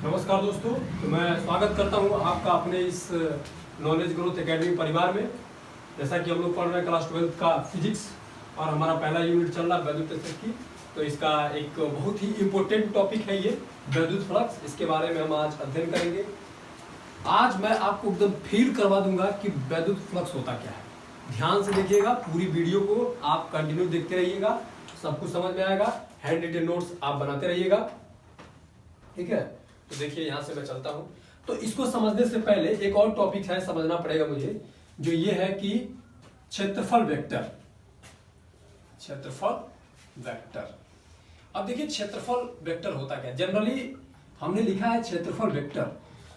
नमस्कार दोस्तों, तो मैं स्वागत करता हूं आपका अपने इस नॉलेज ग्रोथ एकेडमी परिवार में। जैसा कि हम लोग पढ़ रहे हैं क्लास 12 का फिजिक्स और हमारा पहला यूनिट चल रहा है वैद्युत तत्व की। तो इसका एक बहुत ही इम्पोर्टेंट टॉपिक है ये वैद्युत फ्लक्स। इसके बारे में हम आज अध्ययन करेंगे। आज मैं आपको एकदम फील करवा दूंगा कि वैद्युत फ्लक्स होता क्या है। ध्यान से देखिएगा, पूरी वीडियो को आप कंटिन्यू देखते रहिएगा, सब कुछ समझ में आएगा। हैंड रिटन नोट्स आप बनाते रहिएगा, ठीक है। तो देखिए यहाँ से मैं चलता हूँ। तो इसको समझने से पहले एक और टॉपिक है, समझना पड़ेगा मुझे, जो ये है कि क्षेत्रफल वेक्टर। क्षेत्रफल वेक्टर। अब देखिए क्षेत्रफल वेक्टर होता क्या है। जनरली हमने लिखा है क्षेत्रफल वेक्टर,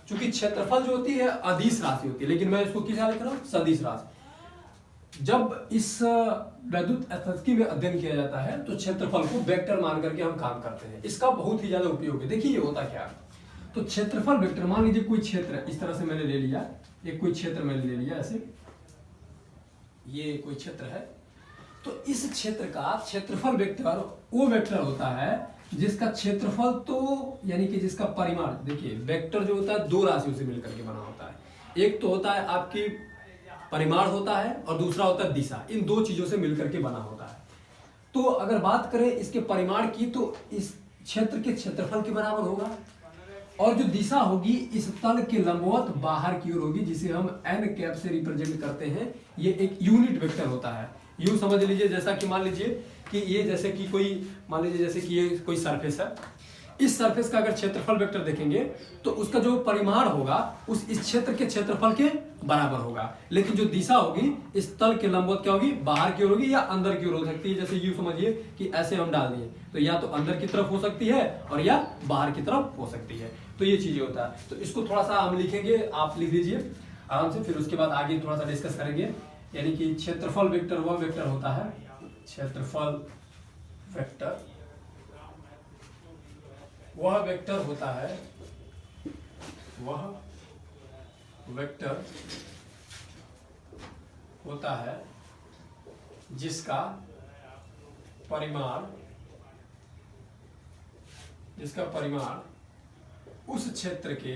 क्योंकि क्षेत्रफल जो होती है अदिश राशि होती है, लेकिन मैं इसको किस लिख रहा हूँ, सदिश राशि। जब इस वैद्युत स्थिति में अध्ययन किया जाता है तो क्षेत्रफल को वेक्टर मान करके हम काम करते हैं। इसका बहुत ही ज्यादा उपयोग है। देखिए ये होता क्या है। तो क्षेत्रफल वेक्टर, मान लीजिए कोई क्षेत्र इस तरह से मैंने ले लिया, एक कोई क्षेत्र मैंने ले लिया ऐसे, ये कोई क्षेत्र है। तो इस क्षेत्र का क्षेत्रफल वेक्टर वो वेक्टर होता है जिसका क्षेत्रफल तो यानी कि जिसका परिमाण, देखिए वेक्टर जो होता है दो राशियों से मिलकर के बना होता है। एक तो होता है आपकी परिमाण होता है और दूसरा होता है दिशा। इन दो चीजों से मिलकर के बना होता है। तो अगर बात करें इसके परिमाण की, तो इस क्षेत्र के क्षेत्रफल के बराबर होगा, और जो दिशा होगी इस तल के लंबवत बाहर की ओर होगी, जिसे हम एन कैप से रिप्रेजेंट करते हैं। ये एक यूनिट वेक्टर होता है। यूं समझ लीजिए, जैसा कि मान लीजिए कि ये जैसे कि कोई, मान लीजिए जैसे कि ये कोई सरफेस है। इस सरफेस का अगर क्षेत्रफल वेक्टर देखेंगे तो उसका जो परिमाण होगा उस इस क्षेत्र के क्षेत्रफल के बराबर होगा, लेकिन जो दिशा होगी इस तल के लंबवत क्या होगी, बाहर की ओर होगी या अंदर की ओर हो सकती है। जैसे यूं समझिए कि ऐसे हम डाल दिए तो या तो अंदर की तरफ हो सकती है और या बाहर की तरफ हो सकती है। तो ये चीजें होता है। तो इसको थोड़ा सा हम लिखेंगे, आप लिख लीजिए आराम से, फिर उसके बाद आगे थोड़ा सा डिस्कस करेंगे। यानी कि क्षेत्रफल वेक्टर वह वेक्टर होता है, क्षेत्रफल वेक्टर वह वेक्टर होता है, वह वेक्टर होता है जिसका परिमाण उस क्षेत्र के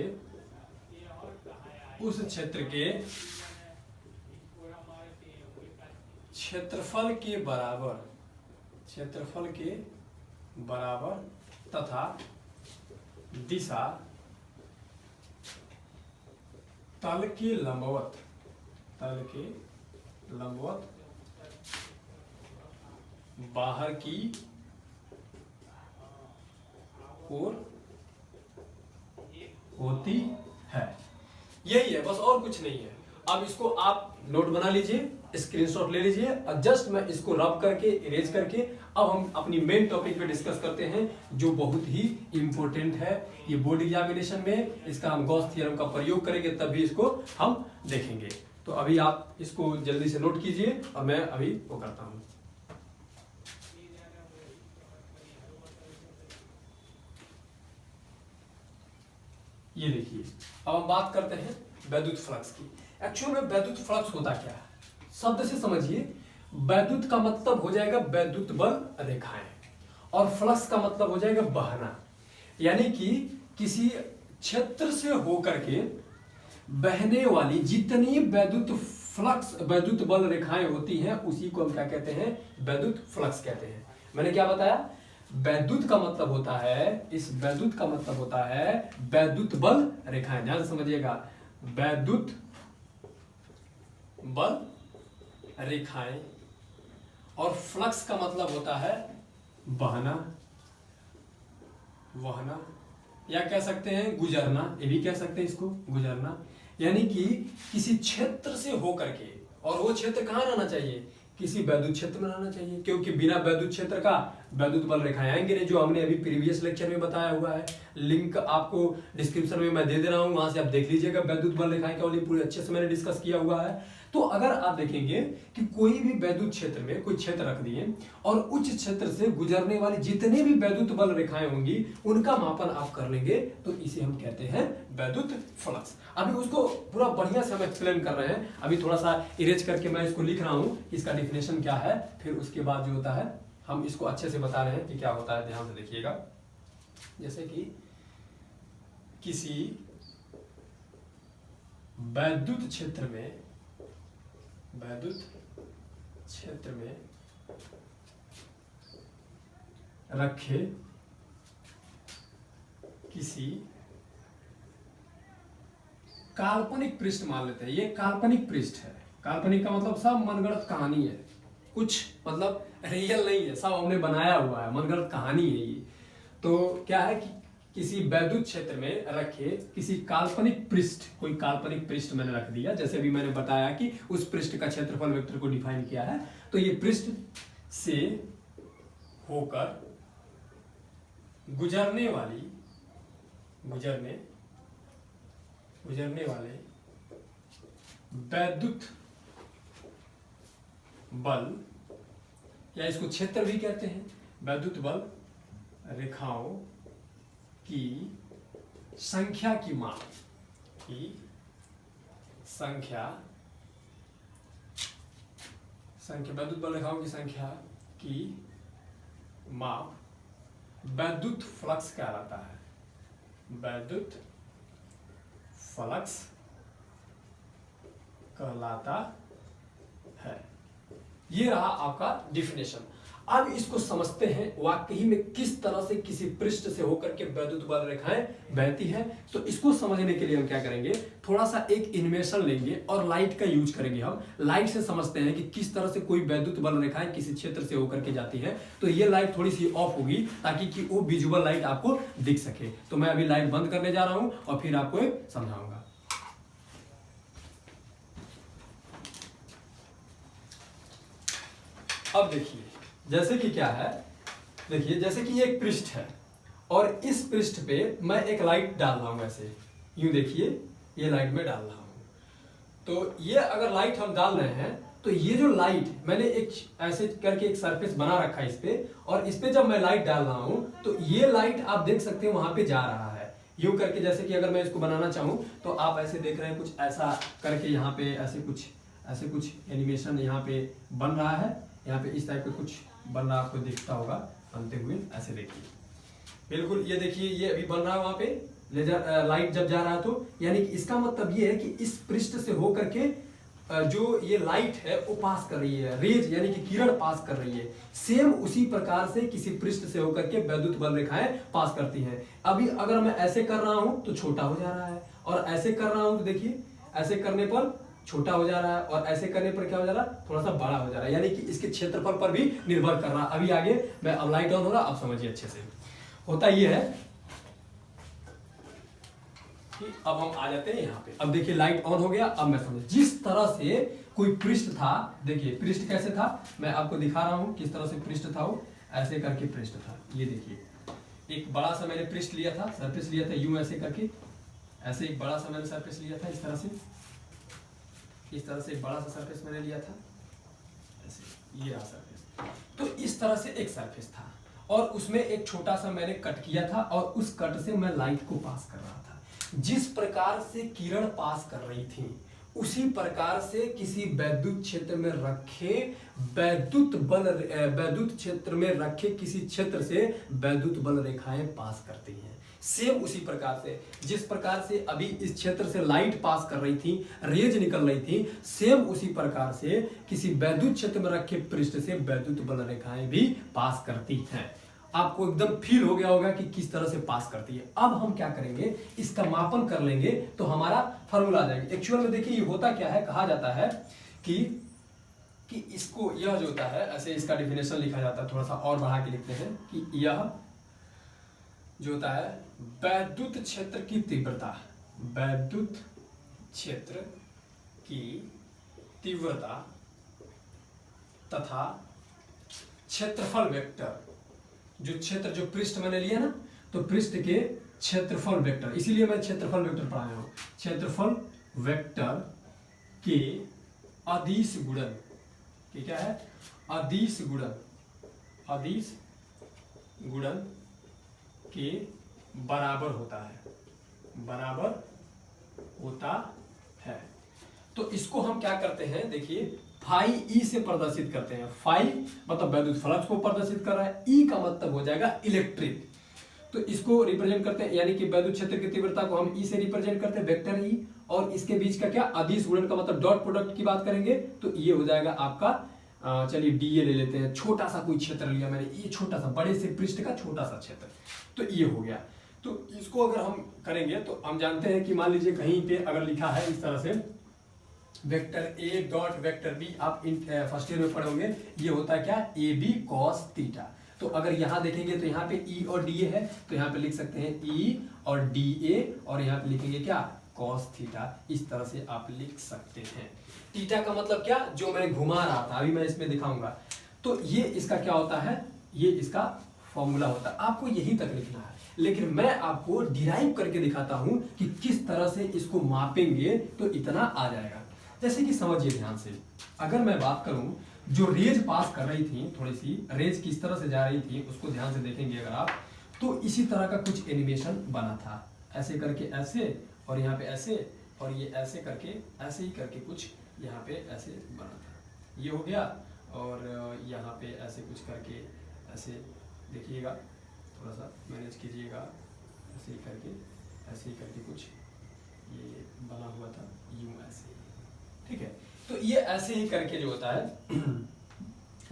क्षेत्रफल के बराबर तथा दिशा तल के लंबवत बाहर की ओर होती है। यही है, बस और कुछ नहीं है। अब इसको आप नोट बना लीजिए, स्क्रीनशॉट ले लीजिए, और जस्ट मैं इसको रब करके इरेज करके अब हम अपनी मेन टॉपिक पे डिस्कस करते हैं, जो बहुत ही इंपॉर्टेंट है। ये बोर्ड एग्जामिनेशन में इसका हम गॉस थ्योरम का प्रयोग करेंगे, तब भी इसको हम देखेंगे। तो अभी आप इसको जल्दी से नोट कीजिए और मैं अभी वो करता हूं। ये देखिए, अब हम बात करते हैं वैद्युत फ्लक्स की। एक्चुअल में वैद्युत फ्लक्स होता क्या है, शब्द से समझिए। वैद्युत का मतलब हो जाएगा वैद्युत बल रेखाएं, और फ्लक्स का मतलब हो जाएगा बहना। यानी कि किसी क्षेत्र से होकर के बहने वाली जितनी वैद्युत बल रेखाएं होती हैं, उसी को हम क्या कहते हैं, वैद्युत फ्लक्स कहते हैं। मैंने क्या बताया, वैद्युत का मतलब होता है, इस वैद्युत का मतलब होता है वैद्युत बल रेखाएं। ध्यान से समझिएगा, वैद्युत बल रेखाएं, और फ्लक्स का मतलब होता है बहना, वहना, या कह सकते हैं गुजरना। ये भी कह सकते हैं इसको गुजरना। यानी कि किसी क्षेत्र से होकर के, और वो क्षेत्र कहाँ रहना चाहिए, किसी वैद्युत क्षेत्र में रहना चाहिए, क्योंकि बिना वैद्युत क्षेत्र का वैद्युत बल रेखाएं आएंगे नहीं, जो हमने अभी प्रीवियस लेक्चर में बताया हुआ है। लिंक आपको डिस्क्रिप्शन में मैं दे दे रहा हूं, वहां से आप देख लीजिएगा। वैद्युत बल रेखाएं क्या होती, पूरे अच्छे से मैंने डिस्कस किया हुआ है। तो अगर आप देखेंगे कि कोई भी वैद्युत क्षेत्र में कोई क्षेत्र रख दिए और उच्च क्षेत्र से गुजरने वाली जितने भी वैद्युत बल रेखाएं होंगी उनका मापन आप कर लेंगे, तो इसे हम कहते हैं वैद्युत फ्लक्स। अभी उसको पूरा बढ़िया से हम एक्सप्लेन कर रहे हैं। अभी थोड़ा सा इरेज करके मैं इसको लिख रहा हूं, इसका डिफिनेशन क्या है, फिर उसके बाद जो होता है हम इसको अच्छे से बता रहे हैं कि क्या होता है। ध्यान से देखिएगा। जैसे कि किसी वैद्युत क्षेत्र में रखे किसी काल्पनिक पृष्ठ, मान लेते हैं ये काल्पनिक पृष्ठ है। काल्पनिक का मतलब सब मनगढ़ंत कहानी है, कुछ मतलब रियल नहीं है, सब हमने बनाया हुआ है, मनगढ़ंत कहानी है ये। तो क्या है कि किसी वैद्युत क्षेत्र में रखे किसी काल्पनिक पृष्ठ, कोई काल्पनिक पृष्ठ मैंने रख दिया, जैसे अभी मैंने बताया कि उस पृष्ठ का क्षेत्रफल वेक्टर को डिफाइन किया है। तो ये पृष्ठ से होकर गुजरने वाले वैद्युत बल, या इसको क्षेत्र भी कहते हैं, वैद्युत बल रेखाओं की संख्या की माप, वैद्युत बल रेखाओं की संख्या की माप वैद्युत फ्लक्स कहलाता है। वैद्युत फ्लक्स कहलाता है। ये रहा आपका डिफिनेशन। अब इसको समझते हैं वाकई में किस तरह से किसी पृष्ठ से होकर के वैद्युत बल रेखाएं बहती है। तो इसको समझने के लिए हम क्या करेंगे, थोड़ा सा एक एनिमेशन लेंगे और लाइट का यूज करेंगे। हम लाइट से समझते हैं कि किस तरह से कोई वैद्युत बल रेखाएं किसी क्षेत्र से होकर के जाती है। तो ये लाइट थोड़ी सी ऑफ होगी ताकि कि वो विजुअल लाइट आपको दिख सके। तो मैं अभी लाइट बंद करने जा रहा हूं और फिर आपको समझाऊंगा। अब देखिए जैसे कि क्या है, देखिए जैसे कि ये एक पृष्ठ है और इस पृष्ठ पे मैं एक लाइट डाल रहा हूं, ऐसे यूं देखिए ये लाइट में डाल रहा हूं। तो ये अगर लाइट हम डाल रहे हैं तो ये जो लाइट मैंने एक ऐसे करके एक सरफेस बना रखा है इस पे, और इस पे जब मैं लाइट डाल रहा हूं तो ये लाइट आप देख सकते हैं वहां पे जा रहा है यूं करके। जैसे कि अगर मैं इसको बनाना चाहूं तो आप ऐसे देख रहे हैं कुछ ऐसा करके, यहाँ पे ऐसे कुछ एनिमेशन यहाँ पे बन रहा है, यहाँ पे इस टाइप का कुछ बन रहा आपको दिखता होगा बनते हुए। ऐसे देखिए बिल्कुल, ये देखिए ये अभी बन रहा है वहां पे लेजर लाइट जब जा रहा है। तो यानी कि इसका मतलब ये है कि इस पृष्ठ से होकर के जो ये लाइट है वो पास कर रही है, रेज यानी कि किरण पास कर रही है। सेम उसी प्रकार से किसी पृष्ठ से होकर के वैद्युत बल रेखाएं पास करती हैं। अभी अगर मैं ऐसे कर रहा हूं तो छोटा हो जा रहा है, और ऐसे कर रहा हूं तो देखिए ऐसे करने पर छोटा हो जा रहा है, और ऐसे करने पर क्या हो जा रहा है, थोड़ा सा बड़ा हो जा रहा है। यानी कि इसके क्षेत्रफल पर भी निर्भर कर रहा है। अभी आगे मैं अब लाइट ऑन हो रहा, आप समझिए अच्छे से। होता ये है कि अब हम आ जाते हैं यहाँ पे। अब देखिए लाइट ऑन हो गया। अब मैं समझ, जिस तरह से कोई पृष्ठ था, देखिए पृष्ठ कैसे था, मैं आपको दिखा रहा हूं किस तरह से पृष्ठ था। वो ऐसे करके पृष्ठ था। ये देखिए एक बड़ा सा मैंने पृष्ठ लिया था, सरफेस लिया था यूं ऐसे करके, ऐसे एक बड़ा सा मैंने सरफेस लिया था इस तरह से एक बड़ा सा सरफेस मैंने लिया था ऐसे, ये रहा सरफेस। तो इस तरह से एक सरफेस था और उसमें एक छोटा सा मैंने कट किया था, और उस कट से मैं लाइट को पास कर रहा था। जिस प्रकार से किरण पास कर रही थी उसी प्रकार से किसी वैद्युत क्षेत्र में रखे वैद्युत क्षेत्र में रखे किसी क्षेत्र से वैद्युत बल रेखाएं पास करती हैं। सेम उसी प्रकार से जिस प्रकार से अभी इस क्षेत्र से लाइट पास कर रही थी, रेज निकल रही थी, सेम उसी प्रकार से किसी वैद्युत क्षेत्र में रखे पृष्ठ से वैद्युत बल रेखाएं भी पास करती हैं। आपको एकदम फील हो गया होगा कि किस तरह से पास करती है। अब हम क्या करेंगे, इसका मापन कर लेंगे तो हमारा फॉर्मूला आ जाएगा। एक्चुअल में देखिए ये होता क्या है, कहा जाता है कि इसको, यह जो होता है ऐसे इसका डिफिनेशन लिखा जाता है, थोड़ा सा और बढ़ा के लिखते हैं कि यह जो होता है वैद्युत क्षेत्र की तीव्रता, वैद्युत क्षेत्र की तीव्रता तथा क्षेत्रफल वेक्टर, जो पृष्ठ मैंने लिया ना, तो पृष्ठ के क्षेत्रफल वेक्टर, इसीलिए मैं क्षेत्रफल वेक्टर पढ़ाया हूं। क्षेत्रफल वेक्टर के अदिश गुणन, कि क्या है, अदिश गुणन के बराबर होता है। तो इसको हम क्या करते हैं, देखिए फाई ई से प्रदर्शित करते हैं। फाई मतलब वैद्युत फ्लक्स को प्रदर्शित कर रहा है, ई का मतलब हो जाएगा इलेक्ट्रिक। तो इसको रिप्रेजेंट करते हैं, यानी कि वैद्युत क्षेत्र की तीव्रता को हम ई से रिप्रेजेंट करते हैं, वेक्टर ई, और इसके बीच का क्या अदिश गुणन का मतलब डॉट प्रोडक्ट की बात करेंगे तो ये हो जाएगा आपका, चलिए डीए ले लेते हैं, छोटा सा कोई क्षेत्र लिया मैंने, ये छोटा सा, बड़े से पृष्ठ का छोटा सा क्षेत्र, तो ये हो गया। तो इसको अगर हम करेंगे तो हम जानते हैं कि मान लीजिए कहीं पे अगर लिखा है इस तरह से vector A dot vector B, आप फर्स्ट ईयर में पढ़ोगे, ये होता है क्या, ए बी कॉस थीटा। तो अगर यहाँ देखेंगे तो यहाँ पे ई और डी ए है, तो यहाँ पे लिख सकते हैं ई और डी ए, और यहाँ पे लिखेंगे क्या, कॉस थीटा। इस तरह से आप लिख सकते हैं। थीटा का मतलब क्या, जो मैं घुमा रहा था, अभी मैं इसमें दिखाऊंगा। तो ये इसका क्या होता है, ये इसका फॉर्मूला होता है, आपको यही तक लिखना है, लेकिन मैं आपको डिराइव करके दिखाता हूं कि किस तरह से इसको मापेंगे तो इतना आ जाएगा। जैसे कि समझिए ध्यान से, अगर मैं बात करूं, जो रेज पास कर रही थी, थोड़ी सी रेज किस तरह से जा रही थी उसको ध्यान से देखेंगे अगर आप, तो इसी तरह का कुछ एनिमेशन बना था, ऐसे करके ऐसे, और यहाँ पे ऐसे, और ये ऐसे करके, ऐसे ही करके कुछ यहाँ पे ऐसे बना था, ये हो गया। और यहाँ पे ऐसे कुछ करके ऐसे देखिएगा, थोड़ा सा मैनेज कीजिएगा, ऐसे ही करके कुछ ये बना हुआ था, यूं ऐसे, ठीक है। तो ये ऐसे ही करके जो होता है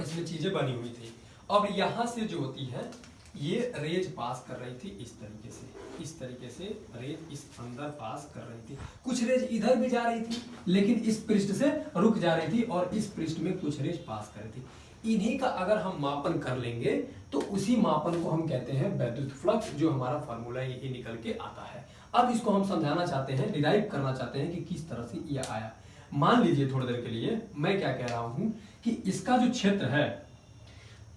इसमें चीजें बनी हुई थी। अब यहाँ से जो होती है, ये रेज पास कर रही थी इस तरीके से रेज इस अंदर पास कर रही थी। कुछ रेज इधर भी जा रही थी, लेकिन इस पृष्ठ से रुक जा रही थी, और इस पृष्ठ में कुछ रेज पास कर रही थी। इन्हीं का अगर हम मापन कर लेंगे तो उसी मापन को हम कहते हैं वैद्युत फ्लक्स, जो हमारा फॉर्मूला यही निकल के आता है। अब इसको हम समझाना चाहते हैं, डिराइव करना चाहते हैं कि किस तरह से यह आया। मान लीजिए थोड़ी देर के लिए मैं क्या कह रहा हूं कि इसका जो क्षेत्र है,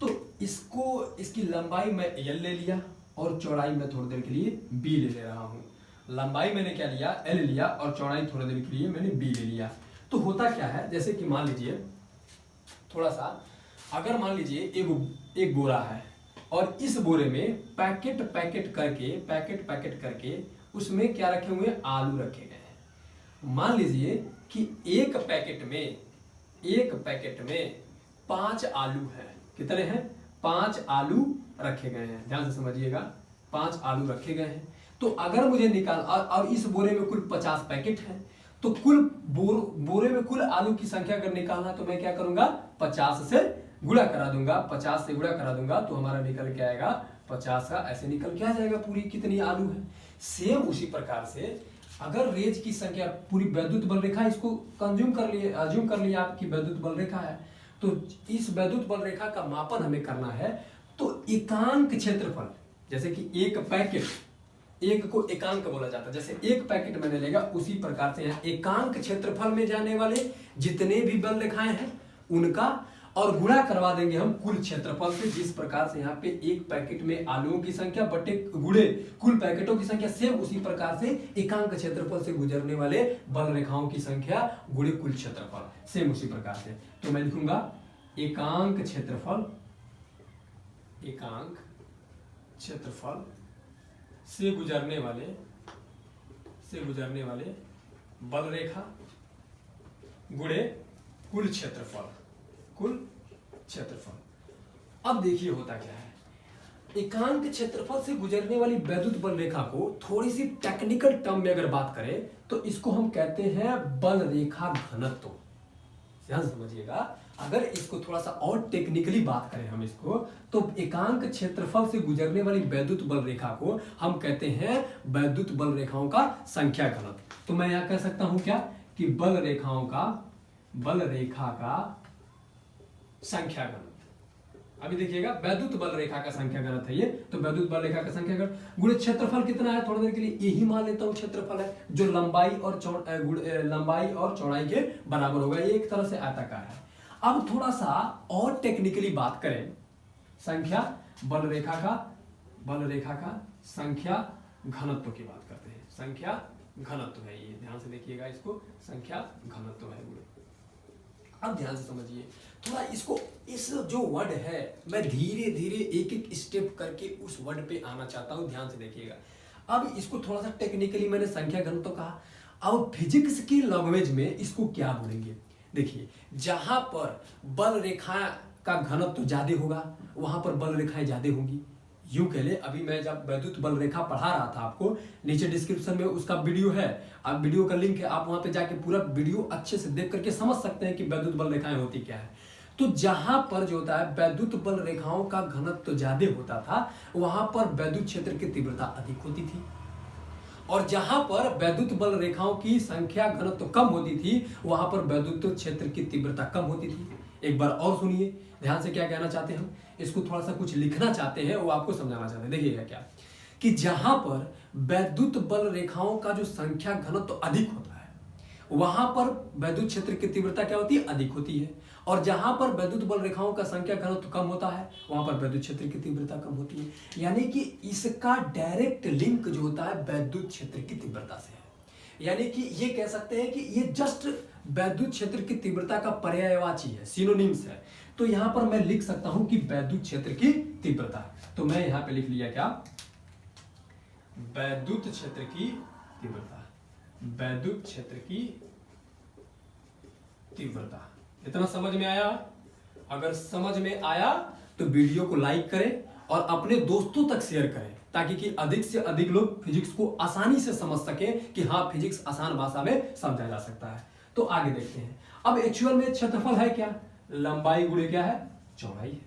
तो इसको, इसकी लंबाई मैं एल ले लिया और चौड़ाई मैं थोड़ी देर के लिए बी ले रहा हूं। लंबाई मैंने क्या लिया, एल लिया, और चौड़ाई थोड़ी देर के लिए मैंने बी ले लिया। तो होता क्या है, जैसे कि मान लीजिए थोड़ा सा, अगर मान लीजिए एक बोरा है, और इस बोरे में पैकेट करके उसमें क्या रखे हुए हैं, आलू रखे गए हैं। मान लीजिए कि एक पैकेट में 5 आलू है। कितने हैं, 5 आलू रखे गए हैं, ध्यान से समझिएगा, 5 आलू रखे गए हैं। तो अगर मुझे और इस बोरे में कुल 50 पैकेट है, तो कुल बोरे में कुल आलू की संख्या अगर निकालना, तो मैं क्या करूंगा, 50 से गुणा करा दूंगा, 50 से गुणा करा दूंगा, तो हमारा निकल के आएगा 50 का, ऐसे निकल के आ जाएगा पूरी कितनी आलू है। सेम उसी प्रकार से अगर रेज की संख्या पूरी वैद्युत बल रेखा, इसको अज्यूम कर लिए आपकी वैद्युत बल रेखा है, तो इस वैद्युत बल रेखा का मापन हमें करना है। तो एकांक क्षेत्रफल, जैसे कि एक पैकेट, एक को एकांक बोला जाता है, जैसे एक पैकेट मैंने लेगा, उसी प्रकार से यहाँ एकांक क्षेत्रफल में जाने वाले जितने भी बल रेखाएं हैं उनका, और गुणा करवा देंगे हम कुल क्षेत्रफल से। जिस प्रकार से यहाँ पे एक पैकेट में आलूओं की संख्या बटे गुणे कुल पैकेटों की संख्या, सेम उसी प्रकार से एकांक क्षेत्रफल से गुजरने वाले बल रेखाओं की संख्या गुणे कुल क्षेत्रफल, सेम उसी प्रकार से। तो मैं लिखूंगा एकांक क्षेत्रफल से गुजरने वाले बल रेखा गुणे कुल क्षेत्रफल। अब देखिए होता क्या है, एकांक क्षेत्रफल से गुजरने वाली वैद्युत बल रेखा को थोड़ी सी टेक्निकल टर्म में अगर बात करें, तो इसको हम कहते हैं बल रेखा घनत्व। ध्यान समझिएगा, अगर इसको थोड़ा सा और टेक्निकली बात करें हम इसको, तो एकांक क्षेत्रफल से गुजरने वाली वैद्युत बल रेखा को हम कहते हैं वैद्युत बल रेखाओं का संख्या घनत्व। तो मैं यहां कह सकता हूं क्या, कि बल रेखा का संख्या घनत्व। अभी देखिएगा, वैद्युत बल रेखा का संख्या घनत्व है ये, तो वैद्युत बल रेखा का संख्या घनत्व गुणित क्षेत्रफल कितना है, थोड़ी देर के लिए यही मान लेता हूं क्षेत्रफल है, जो लंबाई और चौड़ाई के बराबर होगा। ये एक तरह से आयताकार है। अब थोड़ा सा और टेक्निकली बात करें, बल रेखा का संख्या घनत्व की बात करते हैं। संख्या घनत्व है ये, ध्यान से देखिएगा, इसको संख्या घनत्व है। अब ध्यान से समझिए थोड़ा इसको, इस जो वर्ड है, मैं धीरे धीरे एक एक स्टेप करके उस वर्ड पे आना चाहता हूं, ध्यान से देखिएगा। अब इसको थोड़ा सा टेक्निकली मैंने संख्या घनत्व कहा, अब फिजिक्स की लैंग्वेज में इसको क्या बोलेंगे। देखिए, जहां पर बल रेखा का घनत्व ज्यादा होगा, वहां पर बल रेखाएं ज्यादा होंगी, यूं कह ले, अभी मैं जब वैद्युत बल रेखा पढ़ा रहा था आपको, नीचे डिस्क्रिप्शन में उसका वीडियो है, आप वीडियो का लिंक है, आप वहां पे जाके पूरा वीडियो अच्छे से देख करके समझ सकते हैं कि वैद्युत बल रेखाएं होती क्या है। तो जहां पर जो होता है वैद्युत बल रेखाओं का घनत्व तो ज्यादा होता था, वहां पर वैद्युत क्षेत्र की तीव्रता अधिक होती थी, और जहां पर वैद्युत बल रेखाओं की संख्या घनत्व कम होती थी, वहां पर वैद्युत क्षेत्र की तीव्रता कम होती थी। एक बार और सुनिए ध्यान से, क्या कहना चाहते हैं हम, इसको थोड़ा सा कुछ लिखना चाहते हैं, वो आपको समझाना चाहते हैं। देखिएगा क्या, कि जहां पर वैद्युत बल रेखाओं का जो संख्या घनत्व अधिक होता है, वहां पर वैद्युत क्षेत्र की तीव्रता क्या होती है, अधिक होती है, और जहां पर वैद्युत बल रेखाओं का संख्या घनत्व कम होता है, वहां पर वैद्युत क्षेत्र की तीव्रता कम होती है। यानी कि इसका डायरेक्ट लिंक जो होता है वैद्युत क्षेत्र की तीव्रता से है। यानी कि ये कह सकते हैं कि ये जस्ट वैद्युत क्षेत्र की तीव्रता का पर्यायवाची है, सिनोनिम्स है। तो यहां पर मैं लिख सकता हूं कि वैद्युत क्षेत्र की तीव्रता, तो मैं यहां पे लिख लिया क्या, वैद्युत क्षेत्र की तीव्रता, वैद्युत क्षेत्र की तीव्रता। इतना समझ में आया? अगर समझ में आया तो वीडियो को लाइक करें और अपने दोस्तों तक शेयर करें, ताकि कि अधिक से अधिक लोग फिजिक्स को आसानी से समझ सकें कि हाँ, फिजिक्स आसान भाषा में समझा जा सकता है। तो आगे देखते हैं। अब एक्चुअल में क्षेत्रफल है क्या, लंबाई गुणे क्या है, चौड़ाई है,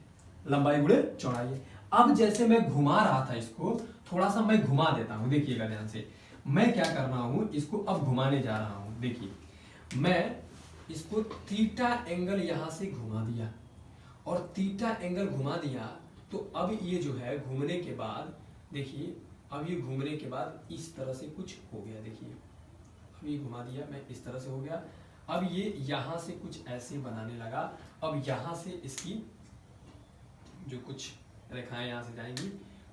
लंबाई गुणे चौड़ाई है। अब जैसे मैं घुमा रहा था इसको, थोड़ा सा मैं घुमा देता हूं, देखिएगा ध्यान से, मैं क्या कर रहा हूं, इसको अब घुमाने जा रहा हूं। देखिए, मैं इसको थीटा एंगल यहां से घुमा दिया, और थीटा एंगल घुमा दिया, तो अब ये जो है घूमने के बाद, देखिए अब ये घूमने के बाद इस तरह से कुछ हो गया। देखिए अब ये घुमा दिया मैं, इस तरह से हो गया। अब ये यहां से कुछ ऐसे बनाने लगा। अब यहां से इसकी जो कुछ रेखाएं यहां से जाएंगी,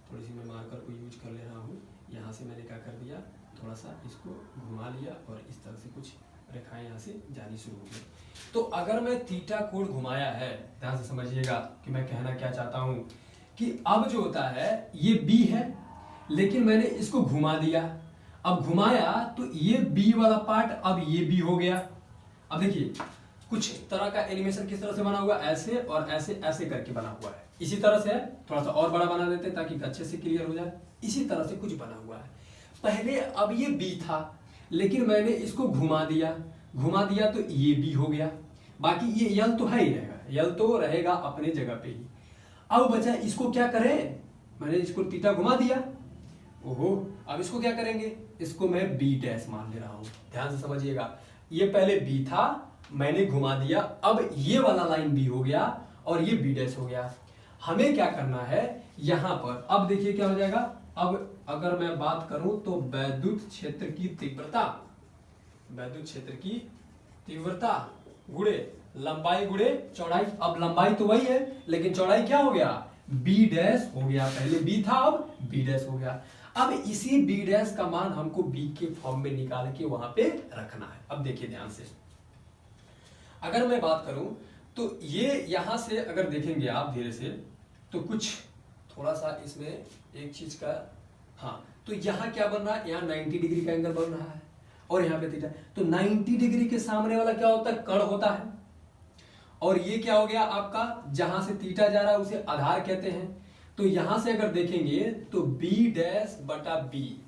थोड़ी सी मैं मार्कर को यूज कर ले रहा हूँ। यहाँ से मैंने क्या कर दिया, थोड़ा सा इसको घुमा लिया, और इस तरह से कुछ रेखाएं यहाँ से जानी शुरू हो गई। तो अगर मैं थीटा कोण घुमाया है, ध्यान से समझिएगा कि मैं कहना क्या चाहता हूं, कि अब जो होता है ये बी है, लेकिन मैंने इसको घुमा दिया। अब घुमाया तो ये बी वाला पार्ट अब ये बी हो गया। अब देखिए कुछ तरह का एनिमेशन किस तरह से बना हुआ, ऐसे और ऐसे ऐसे करके बना हुआ है। इसी तरह से है, थोड़ा सा और बड़ा बना देते हैं ताकि अच्छे से क्लियर हो जाए। इसी तरह से कुछ बना हुआ है। पहले अब ये बी था, लेकिन मैंने इसको घुमा दिया, घुमा दिया तो ये बी हो गया। बाकी ये यल तो है ही रहेगा, यल तो रहेगा अपने जगह पे ही। अब बचा इसको क्या करें, मैंने इसको थीटा घुमा दिया, ओहो, अब इसको क्या करेंगे, इसको मैं बी डैश मान ले रहा हूं। ध्यान से समझिएगा, ये पहले बी था, मैंने घुमा दिया, अब ये वाला लाइन बी हो गया और ये बी डैश हो गया। हमें क्या करना है यहां पर, अब देखिए क्या हो जाएगा। अब अगर मैं बात करूं तो वैद्युत क्षेत्र की तीव्रता, वैद्युत क्षेत्र की तीव्रता गुणे लंबाई गुणे चौड़ाई। अब लंबाई तो वही है, लेकिन चौड़ाई क्या हो गया, बी डैश हो गया। पहले बी था, अब बी डैश हो गया। अब इसी बी डैश का मान हमको बी के फॉर्म में निकाल के वहां पे रखना है। अब देखिए ध्यान से, अगर मैं बात करूं तो ये यहां से अगर देखेंगे आप धीरे से, तो कुछ थोड़ा सा इसमें एक चीज का, हाँ, तो यहां क्या बन रहा है, यहाँ 90 डिग्री का एंगल बन रहा है, और यहाँ पे थीटा। तो 90 डिग्री के सामने वाला क्या होता है, कर्ण होता है। और ये क्या हो गया आपका, जहां से थीटा जा रहा है उसे आधार कहते हैं। तो यहां से अगर देखेंगे तो बी डैश बटा बी,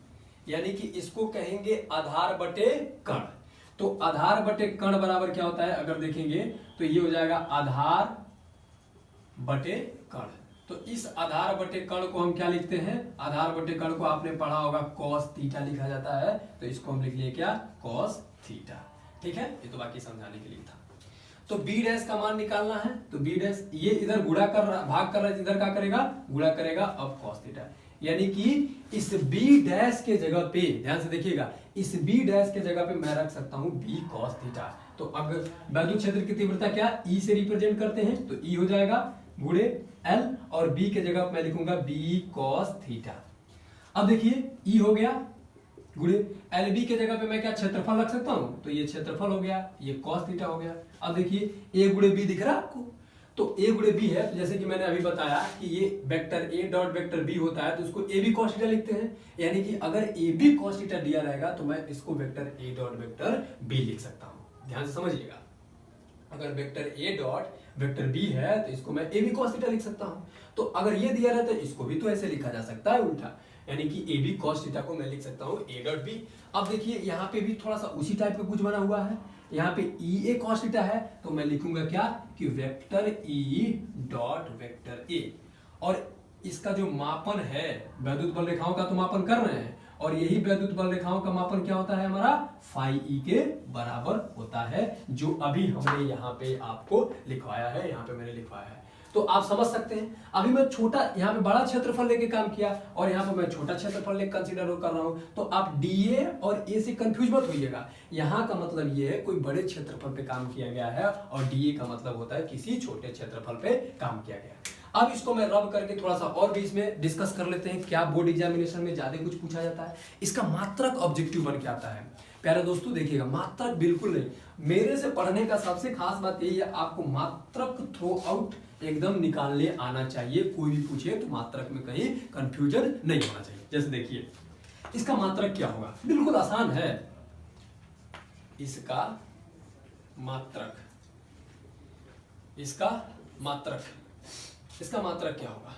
यानी कि इसको कहेंगे आधार बटे कर्ण। तो आधार बटे कर्ण बराबर क्या होता है, अगर देखेंगे तो ये हो जाएगा आधार बटे कर्ण। तो इस आधार बटे कर्ण को हम क्या लिखते हैं, आधार बटे कर्ण को आपने पढ़ा होगा कॉस थीटा लिखा जाता है, तो इसको हम लिख लिए क्या, कॉस थीटा। ठीक है, ये तो बाकी समझाने के लिए था। तो बी डैश का मान निकालना है, तो बी डैश ये इधर गुणा कर रहा, भाग कर रहा है, इधर क्या करेगा, गुणा करेगा, अब कॉस थीटा। यानी कि इस बी डैश के जगह पे, ध्यान से देखिएगा, इस बी डैश के जगह पे मैं रख सकता हूं बी कॉस थीटा। तो अब वैद्युत क्षेत्र की तीव्रता क्या, ई से रिप्रेजेंट करते हैं, तो ई हो जाएगा गुणे एल, और बी के जगह मैं लिखूंगा बी कॉस थीटा। अब देखिए ई हो गया गुणे एल, बी के जगह पे मैं क्या क्षेत्रफल रख सकता हूं, तो ये क्षेत्रफल हो गया, ये कॉस थीटा हो गया। अब देखिए ए गुणे बी दिख रहा है आपको, तो ए गुणे बी है, तो जैसे कि मैंने अभी बताया कि ये vector A dot vector B होता है, तो उसको ए बी कॉस थीटा लिखते हैं। यानी कि अगर ए बी कॉस थीटा दिया रहेगा तो मैं इसको vector A dot vector B लिख सकता हूं। ध्यान से समझिएगा, अगर vector A dot vector B है तो इसको मैं ए बी कॉस थीटा लिख सकता हूँ। तो अगर ये दिया रहता है तो इसको भी तो ऐसे लिखा जा सकता है उल्टा, यानी कि ए बी कॉस थीटा को मैं लिख सकता हूँ ए डॉट बी। अब देखिए यहाँ पे भी थोड़ा सा उसी टाइप का कुछ बना हुआ है, यहाँ पे ई ए कॉस थीटा है तो मैं लिखूंगा क्या कि vector E dot vector A, और इसका जो मापन है वैद्युत बल रेखाओं का तो मापन कर रहे हैं, और यही वैद्युत बल रेखाओं का मापन क्या होता है हमारा फाई ई के बराबर होता है, जो अभी हमने यहाँ पे आपको लिखवाया है, यहाँ पे मैंने लिखवाया है। तो आप समझ सकते हैं अभी मैं छोटा यहाँ पे बड़ा क्षेत्रफल लेके काम किया और यहाँ पे मैं छोटा क्षेत्रफल लेके कंसीडर कर रहा हूँ, तो आप डीए और ए से कंफ्यूज मत होइएगा। यहाँ का मतलब ये है कोई बड़े क्षेत्रफल पे काम किया गया है और डीए का मतलब होता है किसी छोटे क्षेत्रफल पे काम किया गया है। अब इसको मैं रब करके थोड़ा सा और भी इसमें डिस्कस कर लेते हैं, क्या बोर्ड एग्जामिनेशन में ज्यादा कुछ पूछा जाता है, इसका मात्रक ऑब्जेक्टिव बन के आता है। प्यारे दोस्तों देखिएगा, मात्रक बिल्कुल नहीं, मेरे से पढ़ने का सबसे खास बात यही है आपको मात्रक थ्रो आउट एकदम निकालने आना चाहिए। कोई भी पूछे तो मात्रक में कहीं कंफ्यूजन नहीं होना चाहिए। जैसे देखिए इसका मात्रक क्या होगा, बिल्कुल आसान है। इसका मात्रक, इसका मात्रक, इसका मात्रक क्या होगा,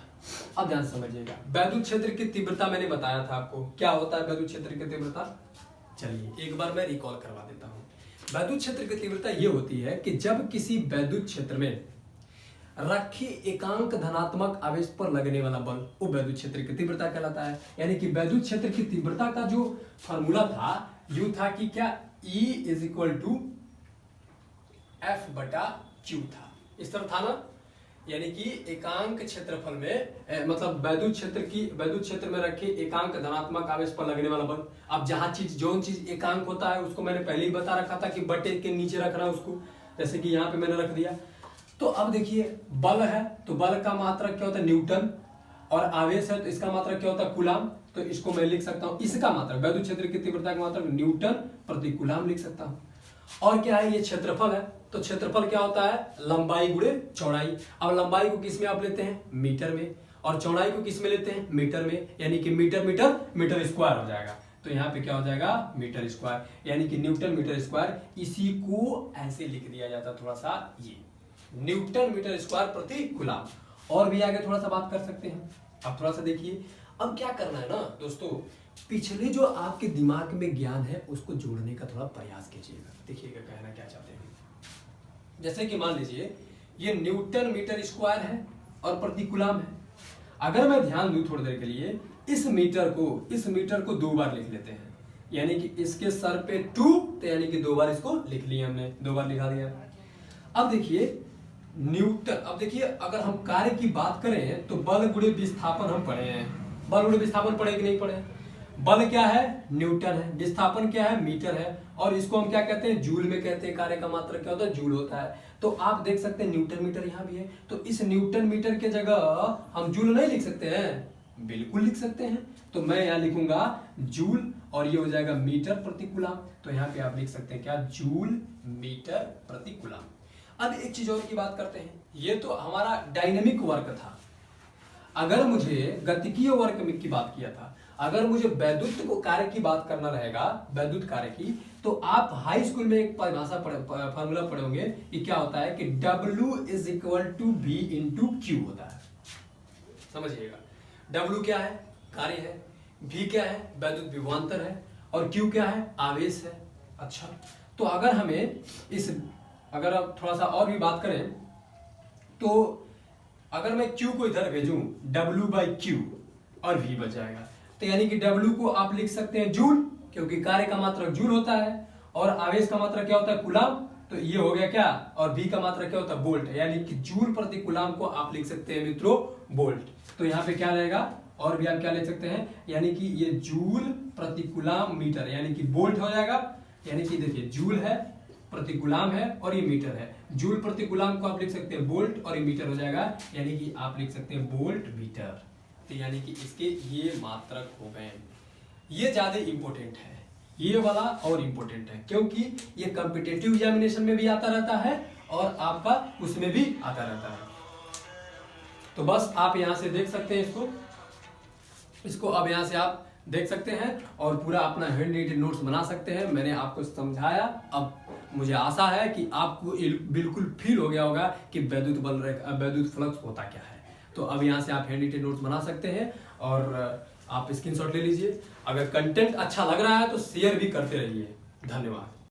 अब ध्यान समझिएगा। वैद्युत क्षेत्र की तीव्रता मैंने बताया था आपको, क्या होता है वैद्युत क्षेत्र की तीव्रता, चलिए एक बार मैं रिकॉल करवा देता हूं। वैद्युत क्षेत्र की तीव्रता यह होती है कि जब किसी वैद्युत क्षेत्र में रखी एकांक धनात्मक आवेश पर लगने वाला बल वो वैद्युत क्षेत्र की तीव्रता कहलाता है। यानी कि वैद्युत क्षेत्र की तीव्रता का जो फॉर्मूला था यूं था कि क्या E is equal to F बटा क्यू था, इस तरह था ना। यानी कि एकांक क्षेत्रफल में मतलब वैद्युत क्षेत्र में रखे एकांक धनात्मक आवेश पर लगने वाला बल। अब जहां जो चीज एकांक होता है उसको मैंने पहले ही बता रखा था कि बटे के नीचे रखना है उसको, जैसे कि यहाँ पे मैंने रख दिया। तो अब देखिए बल है तो बल का मात्रक क्या होता है न्यूटन, और आवेश है तो इसका मात्रक क्या होता है कूलाम। तो इसको मैं लिख सकता हूं, इसका मात्रक वैद्युत क्षेत्र की तीव्रता का मात्रक न्यूटन प्रति कूलाम लिख सकता हूं। और क्या है, ये क्षेत्रफल है तो क्षेत्रफल क्या होता है लंबाई गुणे चौड़ाई। अब लंबाई को किस में आप लेते हैं मीटर में, और चौड़ाई को किस में लेते हैं मीटर में, यानी कि मीटर स्क्वायर हो जाएगा। तो यहाँ पे क्या हो जाएगा मीटर स्क्वायर, यानी कि न्यूटन मीटर स्क्वायर। इसी को ऐसे लिख दिया जाता थोड़ा सा, ये न्यूटन मीटर स्क्वायर प्रति कूलाम। और भी आगे थोड़ा सा बात कर सकते हैं। अब थोड़ा सा देखिए, अब क्या करना है ना दोस्तों, पिछले जो आपके दिमाग में ज्ञान है उसको जोड़ने का थोड़ा प्रयास कीजिएगा। देखिएगा कहना क्या चाहते हैं। जैसे कि मान लीजिए ये न्यूटन मीटर स्क्वायर है और प्रति कूलाम है। अगर मैं ध्यान दूं थोड़ी देर के लिए, इस मीटर को 2 बार लिख लेते हैं, यानी कि इसके सर पे 2, तो यानी कि 2 बार इसको लिख लिया हमने, 2 बार लिखा दिया। अब देखिए न्यूटन, अब देखिए अगर हम कार्य की बात करें तो बल गुणे विस्थापन हम पढ़े हैं, बल गुणे विस्थापन पढ़े कि नहीं पढ़े। बल क्या है न्यूटन है, विस्थापन क्या है मीटर है, और इसको हम क्या कहते हैं जूल में कहते हैं। कार्य का मात्रक क्या होता है जूल होता है। तो आप देख सकते हैं न्यूटन मीटर यहाँ भी है, तो इस न्यूटन मीटर के जगह हम जूल नहीं लिख सकते हैं, बिल्कुल लिख सकते हैं। तो मैं यहाँ लिखूंगा जूल और ये हो जाएगा मीटर प्रति कूलाम। तो यहाँ पे आप लिख सकते हैं क्या जूल मीटर प्रति कूलाम। अब एक चीज और की बात करते हैं, ये तो हमारा डायनेमिक वर्क था। अगर मुझे गतिकीय वर्क की बात किया था, अगर मुझे वैद्युत को कार्य की बात करना रहेगा, वैद्युत कार्य की, तो आप हाई स्कूल में एक परिभाषा फॉर्मूला पढ़ोगे कि क्या होता है कि W is equal to V into Q होता है। समझिएगा, W क्या है कार्य है, V क्या है वैद्युत विभवांतर है, और Q क्या है आवेश है। अच्छा, तो अगर हमें अगर आप थोड़ा सा और भी बात करें तो अगर मैं Q को इधर भेजूं W बाई क्यू और V बच जाएगा। तो यानी कि W को आप लिख सकते हैं जूल, क्योंकि कार्य का मात्रक जूल होता है, और आवेश का मात्रक क्या होता है कूलाम। तो ये हो गया क्या, और V का मात्रक क्या होता है वोल्ट, यानी कि जूल प्रति कूलाम को आप लिख सकते हैं मित्रों वोल्ट। तो यहाँ पे क्या रहेगा, और भी आप क्या लिख सकते हैं, यानी कि ये जूल प्रति कूलाम मीटर, यानी कि वोल्ट हो जाएगा। यानी कि देखिए जूल है प्रति कूलाम है और ये मीटर है, जूल प्रति कूलाम को आप लिख सकते हैं वोल्ट और ये मीटर हो जाएगा, यानी कि आप लिख सकते हैं वोल्ट मीटर। तो यानी कि इसके ये मात्रक हो गए। ये ज्यादा इंपॉर्टेंट है, ये वाला और इंपॉर्टेंट है, क्योंकि ये कॉम्पिटिटिव एग्जामिनेशन में भी आता रहता है और आपका उसमें भी आता रहता है। तो बस आप यहां से देख सकते हैं इसको अब यहां से आप देख सकते हैं और पूरा अपना हैंड रिटन नोट्स बना सकते हैं। मैंने आपको समझाया, अब मुझे आशा है कि आपको बिल्कुल फील हो गया होगा कि वैद्युत फ्लक्स होता क्या है। तो अब यहाँ से आप हैंड रिटेन नोट्स बना सकते हैं और आप स्क्रीनशॉट ले लीजिए। अगर कंटेंट अच्छा लग रहा है तो शेयर भी करते रहिए। धन्यवाद।